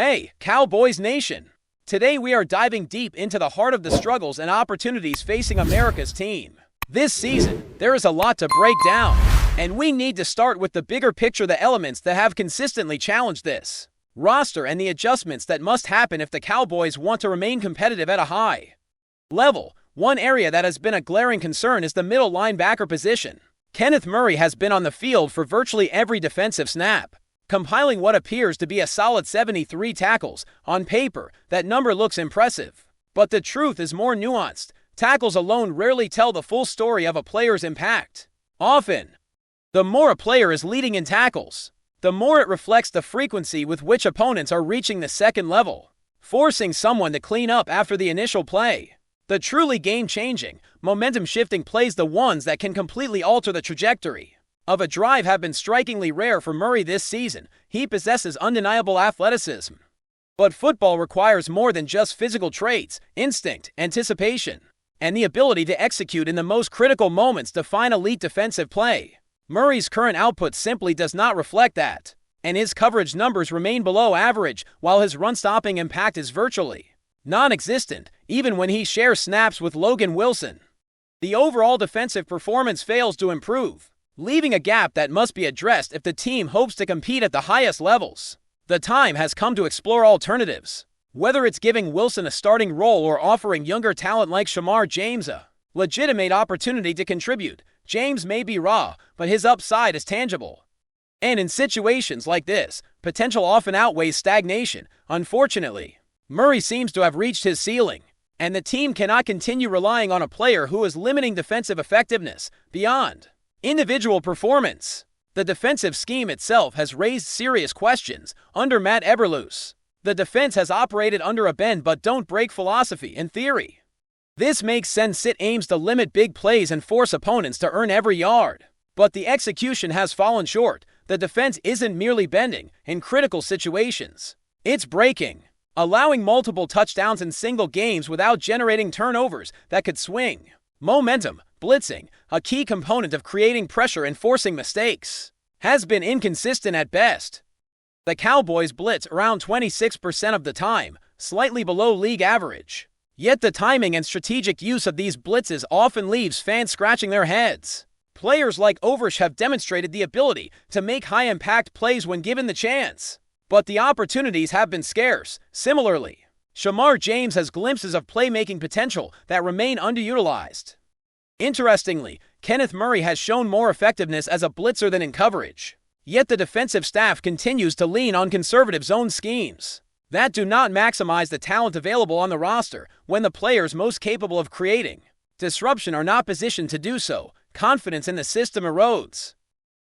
Hey, Cowboys Nation! Today we are diving deep into the heart of the struggles and opportunities facing America's team. This season, there is a lot to break down, and we need to start with the bigger picture, the elements that have consistently challenged this roster and the adjustments that must happen if the Cowboys want to remain competitive at a high level. One area that has been a glaring concern is the middle linebacker position. Kenneth Murray has been on the field for virtually every defensive snap, compiling what appears to be a solid 73 tackles. On paper, that number looks impressive. But the truth is more nuanced. Tackles alone rarely tell the full story of a player's impact. Often, the more a player is leading in tackles, the more it reflects the frequency with which opponents are reaching the second level, forcing someone to clean up after the initial play. The truly game-changing, momentum-shifting plays, the ones that can completely alter the trajectory of a drive, have been strikingly rare for Murray this season. He possesses undeniable athleticism. But football requires more than just physical traits. Instinct, anticipation, and the ability to execute in the most critical moments define elite defensive play. Murray's current output simply does not reflect that, and his coverage numbers remain below average, while his run-stopping impact is virtually non-existent, even when he shares snaps with Logan Wilson. The overall defensive performance fails to improve, leaving a gap that must be addressed if the team hopes to compete at the highest levels. The time has come to explore alternatives. Whether it's giving Wilson a starting role or offering younger talent like Shamar James a legitimate opportunity to contribute, James may be raw, but his upside is tangible. And in situations like this, potential often outweighs stagnation. Unfortunately, Murray seems to have reached his ceiling, and the team cannot continue relying on a player who is limiting defensive effectiveness beyond individual performance. The defensive scheme itself has raised serious questions. Under Matt Eberflus, the defense has operated under a bend but don't break philosophy. In theory, this makes sense. It aims to limit big plays and force opponents to earn every yard. But the execution has fallen short. The defense isn't merely bending in critical situations. It's breaking, allowing multiple touchdowns in single games without generating turnovers that could swing momentum. Blitzing, a key component of creating pressure and forcing mistakes, has been inconsistent at best. The Cowboys blitz around 26% of the time, slightly below league average. Yet the timing and strategic use of these blitzes often leaves fans scratching their heads. Players like Oversh have demonstrated the ability to make high-impact plays when given the chance, but the opportunities have been scarce. Similarly, Shamar James has glimpses of playmaking potential that remain underutilized. Interestingly, Kenneth Murray has shown more effectiveness as a blitzer than in coverage. Yet the defensive staff continues to lean on conservative zone schemes that do not maximize the talent available on the roster. When the players most capable of creating disruption are not positioned to do so, confidence in the system erodes,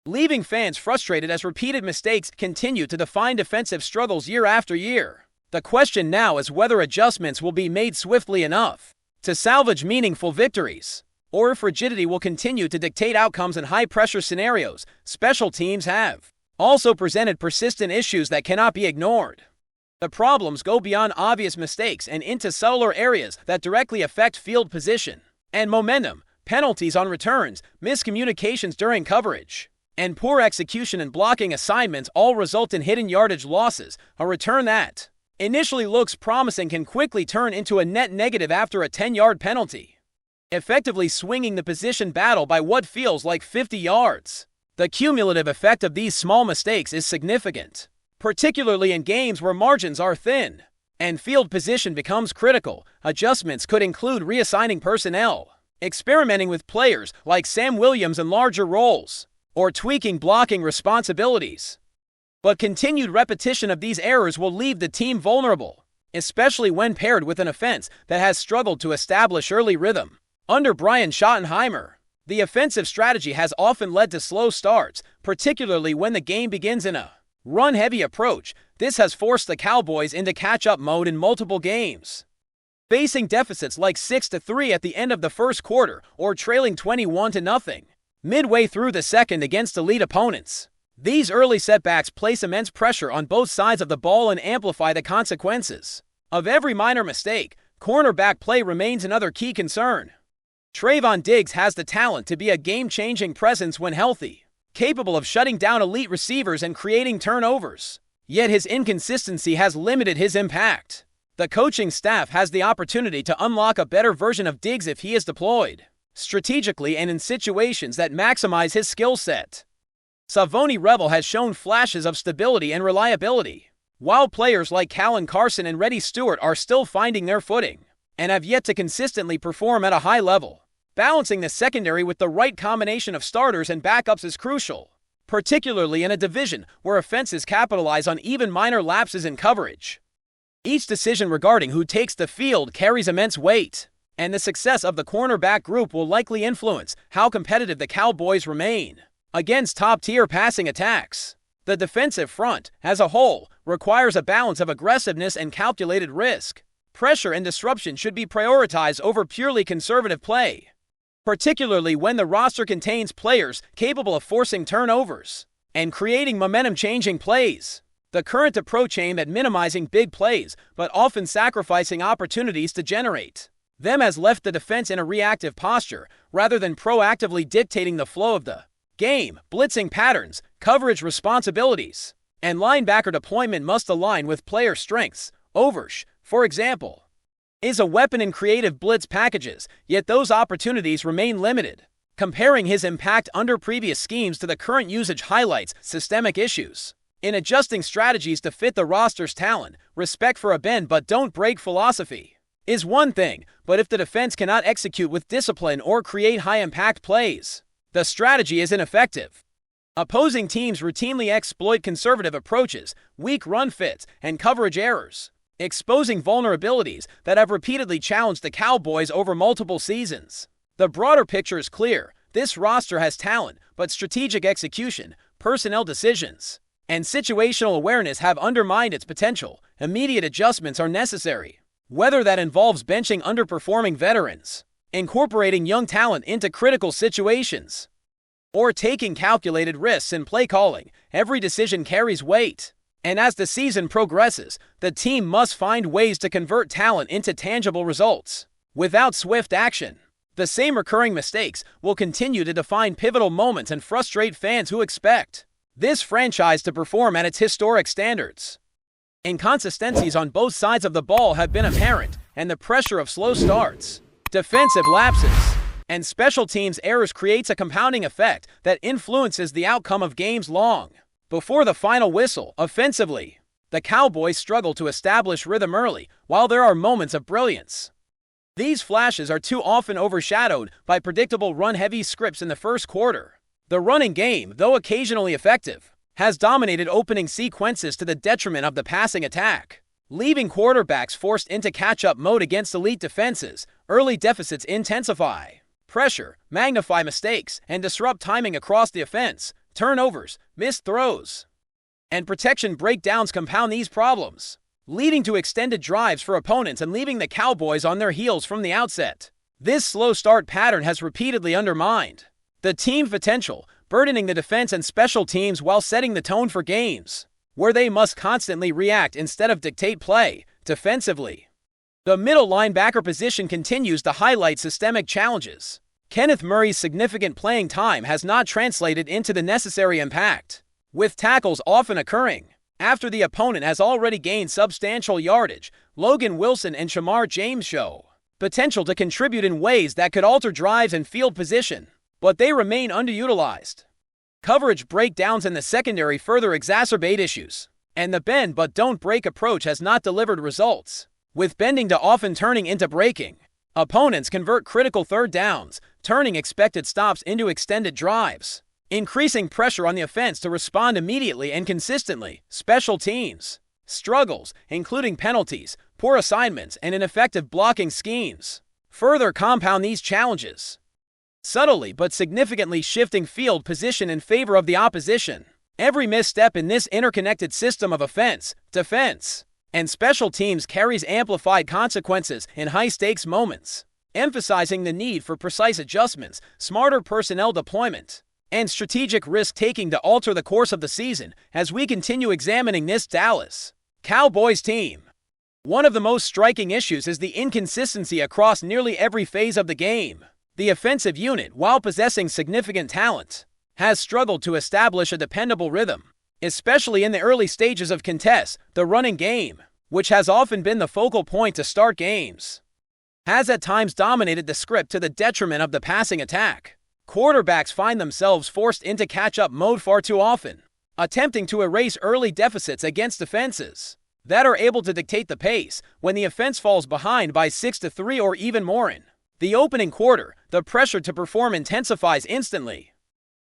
leaving fans frustrated as repeated mistakes continue to define defensive struggles year after year. The question now is whether adjustments will be made swiftly enough to salvage meaningful victories, or if rigidity will continue to dictate outcomes in high-pressure scenarios. Special teams have also presented persistent issues that cannot be ignored. The problems go beyond obvious mistakes and into subtler areas that directly affect field position and momentum. Penalties on returns, miscommunications during coverage, and poor execution and blocking assignments all result in hidden yardage losses. A return that initially looks promising can quickly turn into a net negative after a 10-yard penalty, effectively swinging the position battle by what feels like 50 yards. The cumulative effect of these small mistakes is significant, particularly in games where margins are thin and field position becomes critical. Adjustments could include reassigning personnel, experimenting with players like Sam Williams in larger roles, or tweaking blocking responsibilities. But continued repetition of these errors will leave the team vulnerable, especially when paired with an offense that has struggled to establish early rhythm. Under Brian Schottenheimer, the offensive strategy has often led to slow starts, particularly when the game begins in a run-heavy approach. This has forced the Cowboys into catch-up mode in multiple games, facing deficits like 6-3 at the end of the first quarter or trailing 21-0 midway through the second against elite opponents. These early setbacks place immense pressure on both sides of the ball and amplify the consequences of every minor mistake. Cornerback play remains another key concern. Trevon Diggs has the talent to be a game-changing presence when healthy, capable of shutting down elite receivers and creating turnovers. Yet his inconsistency has limited his impact. The coaching staff has the opportunity to unlock a better version of Diggs if he is deployed strategically and in situations that maximize his skill set. Savoni Rebel has shown flashes of stability and reliability, while players like Callan Carson and Reddy Stewart are still finding their footing and have yet to consistently perform at a high level. Balancing the secondary with the right combination of starters and backups is crucial, particularly in a division where offenses capitalize on even minor lapses in coverage. Each decision regarding who takes the field carries immense weight, and the success of the cornerback group will likely influence how competitive the Cowboys remain against top-tier passing attacks. The defensive front, as a whole, requires a balance of aggressiveness and calculated risk. Pressure and disruption should be prioritized over purely conservative play, particularly when the roster contains players capable of forcing turnovers and creating momentum-changing plays. The current approach aimed at minimizing big plays, but often sacrificing opportunities to generate them, has left the defense in a reactive posture rather than proactively dictating the flow of the game. Blitzing patterns, coverage responsibilities, and linebacker deployment must align with player strengths. Oversh, for example, is a weapon in creative blitz packages, yet those opportunities remain limited. Comparing his impact under previous schemes to the current usage highlights systemic issues in adjusting strategies to fit the roster's talent. Respect for a bend but don't break philosophy is one thing, but if the defense cannot execute with discipline or create high-impact plays, the strategy is ineffective. Opposing teams routinely exploit conservative approaches, weak run fits, and coverage errors, exposing vulnerabilities that have repeatedly challenged the Cowboys over multiple seasons. The broader picture is clear. This roster has talent, but strategic execution, personnel decisions, and situational awareness have undermined its potential. Immediate adjustments are necessary, whether that involves benching underperforming veterans, incorporating young talent into critical situations, or taking calculated risks in play calling. Every decision carries weight, and as the season progresses, the team must find ways to convert talent into tangible results. Without swift action, the same recurring mistakes will continue to define pivotal moments and frustrate fans who expect this franchise to perform at its historic standards. Inconsistencies on both sides of the ball have been apparent, and the pressure of slow starts, defensive lapses, and special teams errors creates a compounding effect that influences the outcome of games long before the final whistle. Offensively, the Cowboys struggle to establish rhythm early, while there are moments of brilliance. These flashes are too often overshadowed by predictable run-heavy scripts in the first quarter. The running game, though occasionally effective, has dominated opening sequences to the detriment of the passing attack, leaving quarterbacks forced into catch-up mode against elite defenses. Early deficits intensify pressure, magnify mistakes, and disrupt timing across the offense. Turnovers, missed throws, and protection breakdowns compound these problems, leading to extended drives for opponents and leaving the Cowboys on their heels from the outset. This slow start pattern has repeatedly undermined the team's potential, burdening the defense and special teams while setting the tone for games where they must constantly react instead of dictate play. Defensively, the middle linebacker position continues to highlight systemic challenges. Kenneth Murray's significant playing time has not translated into the necessary impact, with tackles often occurring after the opponent has already gained substantial yardage. Logan Wilson and Shamar James show potential to contribute in ways that could alter drives and field position, but they remain underutilized. Coverage breakdowns in the secondary further exacerbate issues, and the bend but don't break approach has not delivered results, with bending to often turning into breaking. Opponents convert critical third downs, turning expected stops into extended drives, increasing pressure on the offense to respond immediately and consistently. Special teams struggles, including penalties, poor assignments, and ineffective blocking schemes, further compound these challenges, subtly but significantly shifting field position in favor of the opposition. Every misstep in this interconnected system of offense, defense, and special teams carries amplified consequences in high-stakes moments, emphasizing the need for precise adjustments, smarter personnel deployment, and strategic risk-taking to alter the course of the season. As we continue examining this Dallas Cowboys team, one of the most striking issues is the inconsistency across nearly every phase of the game. The offensive unit, while possessing significant talent, has struggled to establish a dependable rhythm. especially in the early stages of contests. The running game, which has often been the focal point to start games, has at times dominated the script to the detriment of the passing attack. Quarterbacks find themselves forced into catch-up mode far too often, attempting to erase early deficits against defenses that are able to dictate the pace. When the offense falls behind by 6-3 or even more in the opening quarter, the pressure to perform intensifies instantly.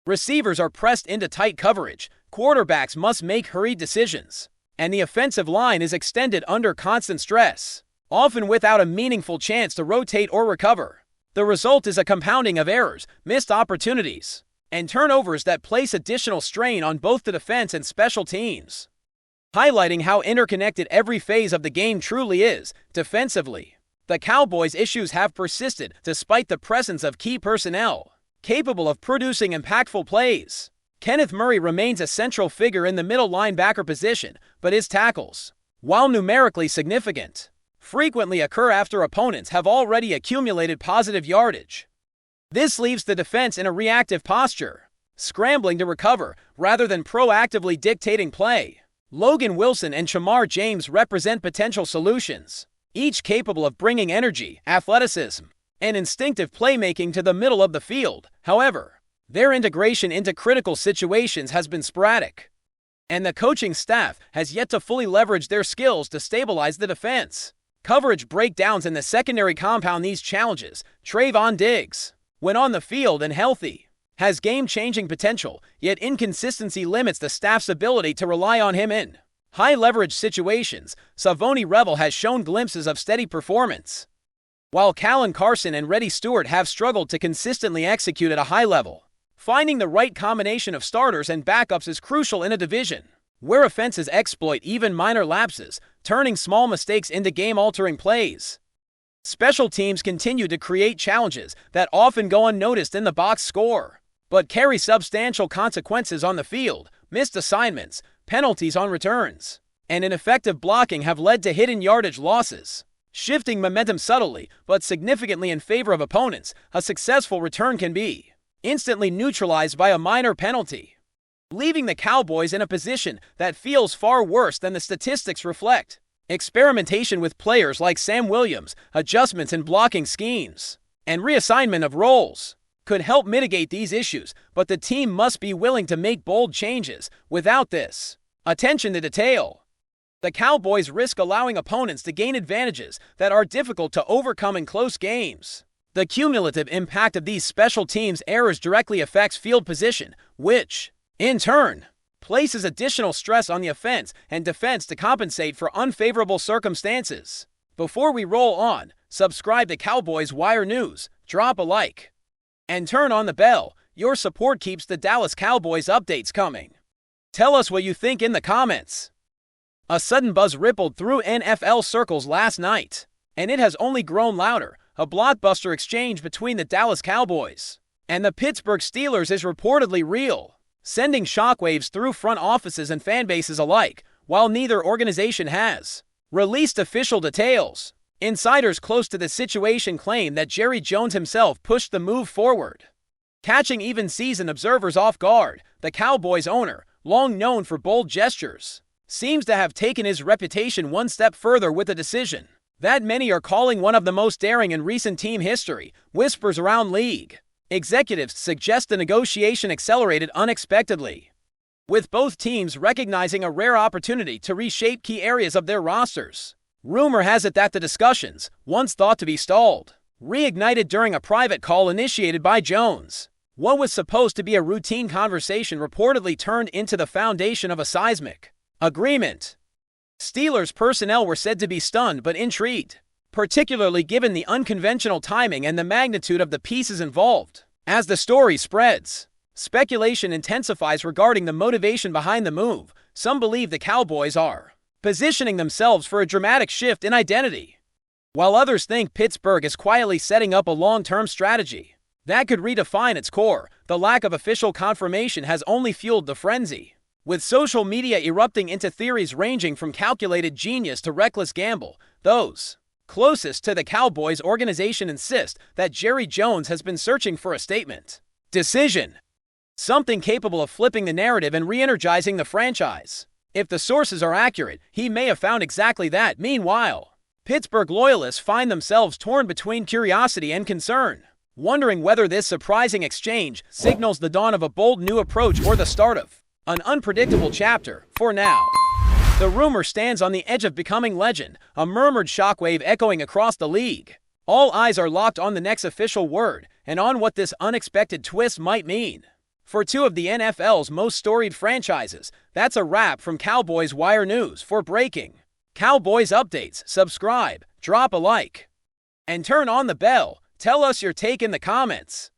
Receivers are pressed into tight coverage, quarterbacks must make hurried decisions, and the offensive line is extended under constant stress, often without a meaningful chance to rotate or recover. The result is a compounding of errors, missed opportunities, and turnovers that place additional strain on both the defense and special teams, highlighting how interconnected every phase of the game truly is. Defensively, the Cowboys' issues have persisted despite the presence of key personnel capable of producing impactful plays. Kenneth Murray remains a central figure in the middle linebacker position, but his tackles, while numerically significant, frequently occur after opponents have already accumulated positive yardage. This leaves the defense in a reactive posture, scrambling to recover rather than proactively dictating play. Logan Wilson and Shamar James represent potential solutions, each capable of bringing energy, athleticism, and instinctive playmaking to the middle of the field. However, their integration into critical situations has been sporadic, and the coaching staff has yet to fully leverage their skills to stabilize the defense. Coverage breakdowns in the secondary compound these challenges. Trevon Diggs, when on the field and healthy, has game-changing potential, yet inconsistency limits the staff's ability to rely on him in high-leverage situations. Savoni Revel has shown glimpses of steady performance, while Callan Carson and Reddy Stewart have struggled to consistently execute at a high level. Finding the right combination of starters and backups is crucial in a division where offenses exploit even minor lapses, turning small mistakes into game-altering plays. Special teams continue to create challenges that often go unnoticed in the box score, but carry substantial consequences on the field. Missed assignments, penalties on returns, and ineffective blocking have led to hidden yardage losses, shifting momentum subtly but significantly in favor of opponents. A successful return can be instantly neutralized by a minor penalty, leaving the Cowboys in a position that feels far worse than the statistics reflect. Experimentation with players like Sam Williams, adjustments in blocking schemes, and reassignment of roles could help mitigate these issues, but the team must be willing to make bold changes. Without this attention to detail, the Cowboys risk allowing opponents to gain advantages that are difficult to overcome in close games. The cumulative impact of these special teams errors directly affects field position, which, in turn, places additional stress on the offense and defense to compensate for unfavorable circumstances. Before we roll on, subscribe to Cowboys Wire News, drop a like, and turn on the bell. Your support keeps the Dallas Cowboys updates coming. Tell us what you think in the comments. A sudden buzz rippled through NFL circles last night, and it has only grown louder. A blockbuster exchange between the Dallas Cowboys and the Pittsburgh Steelers is reportedly real, sending shockwaves through front offices and fan bases alike. While neither organization has released official details, insiders close to the situation claim that Jerry Jones himself pushed the move forward, catching even seasoned observers off guard. The Cowboys owner, long known for bold gestures, seems to have taken his reputation one step further with a decision that many are calling one of the most daring in recent team history. Whispers around league executives suggest the negotiation accelerated unexpectedly, with both teams recognizing a rare opportunity to reshape key areas of their rosters. Rumor has it that the discussions, once thought to be stalled, reignited during a private call initiated by Jones. What was supposed to be a routine conversation reportedly turned into the foundation of a seismic agreement. Steelers personnel were said to be stunned but intrigued, particularly given the unconventional timing and the magnitude of the pieces involved. As the story spreads, speculation intensifies regarding the motivation behind the move. Some believe the Cowboys are positioning themselves for a dramatic shift in identity, while others think Pittsburgh is quietly setting up a long-term strategy that could redefine its core. The lack of official confirmation has only fueled the frenzy, with social media erupting into theories ranging from calculated genius to reckless gamble. Those closest to the Cowboys organization insist that Jerry Jones has been searching for a statement decision Something capable of flipping the narrative and re-energizing the franchise. If the sources are accurate, he may have found exactly that. Meanwhile, Pittsburgh loyalists find themselves torn between curiosity and concern, wondering whether this surprising exchange signals the dawn of a bold new approach or the start of an unpredictable chapter. For now, the rumor stands on the edge of becoming legend, a murmured shockwave echoing across the league. All eyes are locked on the next official word and on what this unexpected twist might mean for two of the NFL's most storied franchises. That's a wrap from Cowboys Wire News. For breaking Cowboys updates, subscribe, drop a like, and turn on the bell. Tell us your take in the comments.